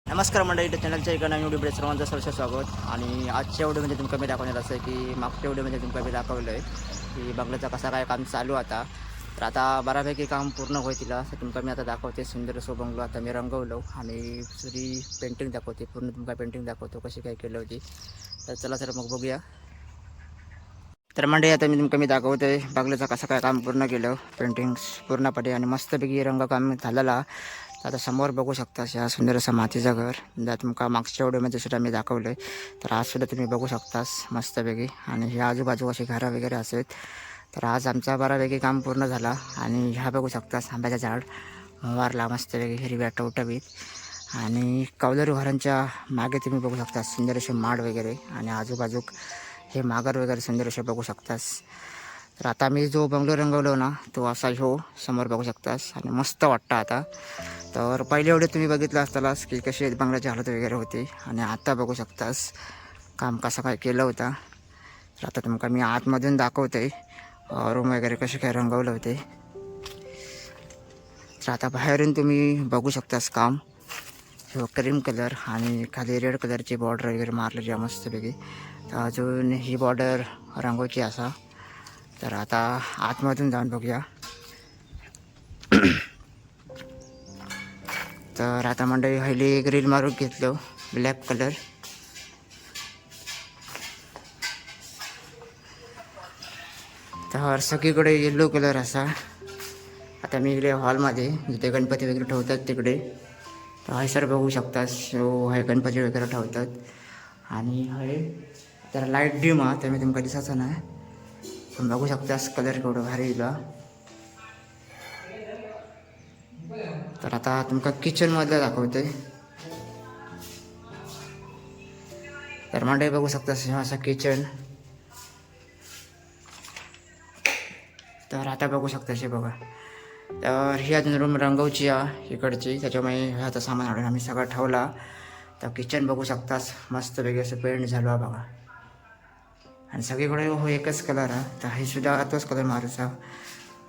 नमस्कार मंडळी, चॅनलच्या एका नवीन व्हिडिओमध्ये सर्वांचं सहर्ष स्वागत. आणि आजच्या व्हिडिओमध्ये तुमका मी दाखवणार असं आहे की मागच्या व्हिडिओमध्ये तुमका मी दाखवलं आहे की बंगल्याचं कसं काय काम चालू आता. तर आता बऱ्यापैकी काम पूर्ण होईल. असं तुमका मी आता दाखवते. सुंदर असं बंगलो आता मी रंगवलो आणि दुसरी पेंटिंग दाखवते. पूर्ण तुमका पेंटिंग दाखवतो कशी काय केलं होती. तर चला सर मग बघूया. तर मंडळी आता मी दाखवतोय बंगल्याचं कसं काय काम पूर्ण केलं, पेंटिंग पूर्णपणे आणि मस्तपैकी रंगकाम झालेला. आता समोर बघू शकता हा सुंदर असं मातीचं घर. तुमका मागच्या व्हिडिओमध्ये सुद्धा मी दाखवलं. तर आज सुद्धा तुम्ही बघू शकतास मस्तपैकी. आणि ह्या आजूबाजू अशी घरं वगैरे असेल. तर आज आमचा बऱ्यापैकी काम पूर्ण झाला. आणि ह्या बघू शकतास आंब्याचं झाड वारला मस्तपैकी हिरव्या टवटवीत. आणि कौलरू घरांच्या मागे तुम्ही बघू शकता सुंदर असे माड वगैरे. आणि आजूबाजू हे मागर वगैरे सुंदर असे बघू शकतास. तर आता मी जो बंगलो रंगवलो ना तो असा हो समोर बघू शकतास. आणि मस्त वाटतं आता. तर पहिले व्हिडिओ तुम्ही बघितला असतालास की कशी बंगल्याची हालत वगैरे होती. आणि आता बघू शकतास काम कसं काय केलं होतं. तर आता तुमका मी आतमधून दाखवते रूम वगैरे कसे काय रंगवलं होते. तर आता बाहेरून तुम्ही बघू शकतास काम हो क्रीम कलर आणि खाली रेड कलरची बॉर्डर वगैरे मारलेली आहे मस्तपैकी. तर अजून ही बॉर्डर रंगवायची असा. तर आता आतमधून जाऊन बघूया. तर आता मंडळी हल्ली ग्रिल मारून घेतलो ब्लॅक कलर. तर सगळीकडे येल्लो कलर असा. आता मी इकडे हॉलमध्ये जिथे गणपती वगैरे ठेवतात तिकडे. तर हे सर बघू शकतास हे गणपती वगैरे ठेवतात. आणि हे तर लाईट डिम आहे त्यामुळे तुमका दिसायचं नाही. पण बघू शकतास कलर केवढं भारी येईल. तर आता तुमका किचनमधलं दाखवते. तर मंडळी बघू शकतास हे असं किचन. तर आता बघू शकता हे बघा. तर ही अजून रूम रंगवची आहे इकडची. त्याच्यामुळे हे आता सामान आणून आम्ही सगळं ठेवला. तर किचन बघू शकतास मस्तपैकी असं पेंट झालं आहे बघा. आणि सगळीकडे हो एकच कलर आहे. तर हे सुद्धा तोच कलर मारूचा.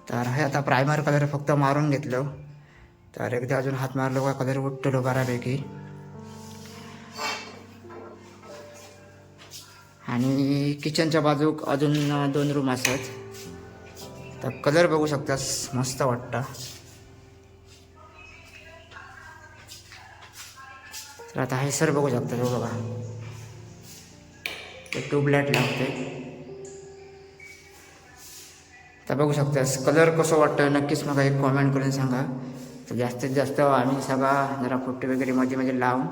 तर हे आता प्रायमर कलर फक्त मारून घेतलं. तर एकदा अजून हात मारलो का कलर उठतो बऱ्यापैकी. आणि किचनच्या बाजूक अजून 2 रूम असतात. तर कलर बघू शकतास मस्त वाटतं. तर आता हे सर बघू शकता हो बघा ते ट्यूबलाईट लागते. तर बघू शकतास कलर कसं वाटतं नक्कीच मला एक कॉमेंट करून सांगा. तर जास्तीत जास्त आम्ही सगळा जरा पुट्टी वगैरे मध्ये मध्ये लावून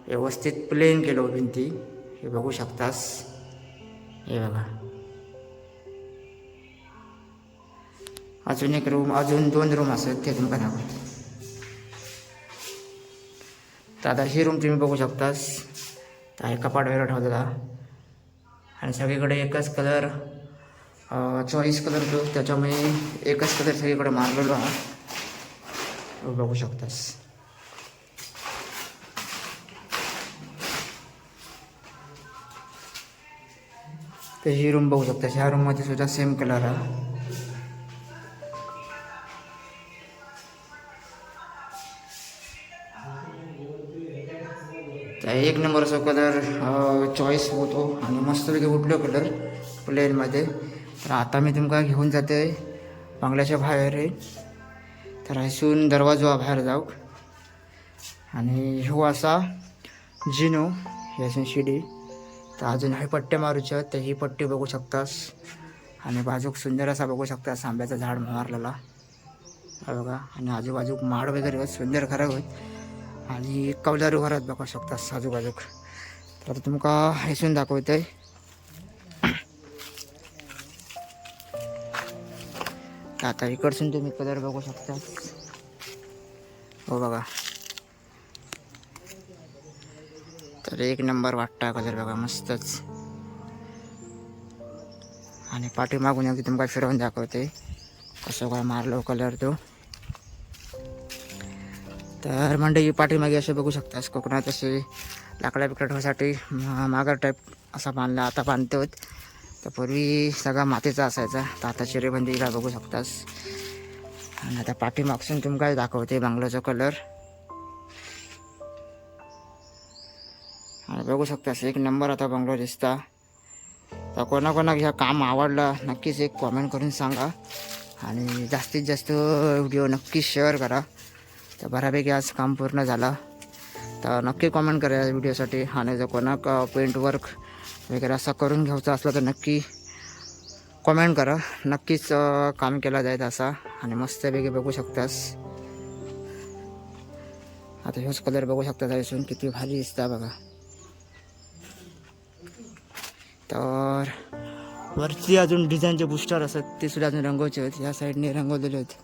व्यवस्थित प्लेन केलो भिंती. हे बघू शकतास हे बघा. अजून एक रूम अजून 2 रूम असतात ते तुमका दाखवतो. तर आता ही रूम तुम्ही बघू शकतास. तर हे कपाट वगैरे ठेवलेला. आणि सगळीकडे एकच कलर चॉईस कलर तो त्याच्यामुळे एकच कलर सगळीकडे मारलेलो आहे बघू शकतास. तर ही रूम बघू शकतास. ह्या रूममध्ये सुद्धा सेम कलर आहे. तर एक नंबर असा कलर चॉईस होतो आणि मस्तपैकी उठलो कलर प्लेनमध्ये. तर आता मी तुमका घेऊन जाते बंगल्याच्या बाहेर आहे. तर हसून दरवाजा बाहेर जाऊ. आणि ह्यो असा जिनो ही असून शिडी. तर अजून हे पट्टे मारूच्या तर ही पट्टी बघू शकतास. आणि बाजूक सुंदर असा बघू शकतास आंब्याचं झाड मारलेला बघा. आणि आजूबाजूक माड वगैरे होत सुंदर खरं होत. आणि कौलारू घरात बघू शकतास आजूबाजूक. तर आता तुमका हसून दाखवते. आता इकडसून तुम्ही कलर बघू शकता हो बघा. तर एक नंबर वाटता कलर बघा मस्तच. आणि पाठीमागून अगदी तुमका फिरवून दाखवते कसं काय मारलो कलर तो. तर मंडळी पाठीमागे असे बघू शकतास कोकणात असे लाकडा बिकडा ठेवण्यासाठी मागर टाईप असा बांधला आता बांधतोत. तर पूर्वी सगळा मातीचा असायचा. तर आता चिरेबंदीला बघू शकतास. आणि आता पाठीमागसून तुमका दाखवते बंगल्याचा कलर. बघू शकतास एक नंबर आता बंगलो दिसता. तर कोणाकोणाक ह्या काम आवडलं नक्कीच एक कॉमेंट करून सांगा आणि जास्तीत जास्त व्हिडिओ नक्की शेअर करा. तर बऱ्यापैकी आज काम पूर्ण झालं. तर नक्की कॉमेंट करा या व्हिडिओसाठी. आणि जर कोणाक पेंट वर्क वगैरे असं करून घ्यायचं असलं तर नक्की कॉमेंट करा. नक्कीच काम केलं जाईल असा. आणि मस्तपैकी बघू शकतास आता ह्योच कलर बघू शकता जायसून किती भारी दिसता बघा. तर वरती अजून डिझाईनचे बुस्टर असतात ते सुद्धा अजून रंगवायचे आहेत. या साईडने रंगवलेले आहेत.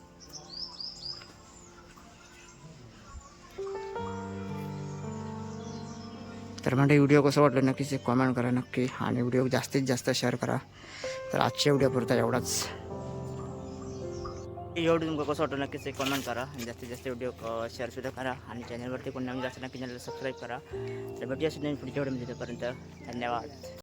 तर म्हणजे व्हिडिओ कसं वाटलं नक्कीच एक कॉमेंट करा नक्की. आणि व्हिडिओ जास्तीत जास्त शेअर करा. तर आजच्या व्हिडिओ पुरता एवढाच. एवढं तुमचं कसं वाटलं नक्कीच एक कॉमेंट करा आणि जास्तीत जास्त व्हिडिओ शेअरसुद्धा करा. आणि चॅनलवरती कोण नवीन जास्त नक्की चॅनलला सबस्क्राईब करा. तर भेटूया सुद्धा पुढच्या व्हिडिओमध्ये. तोपर्यंत धन्यवाद.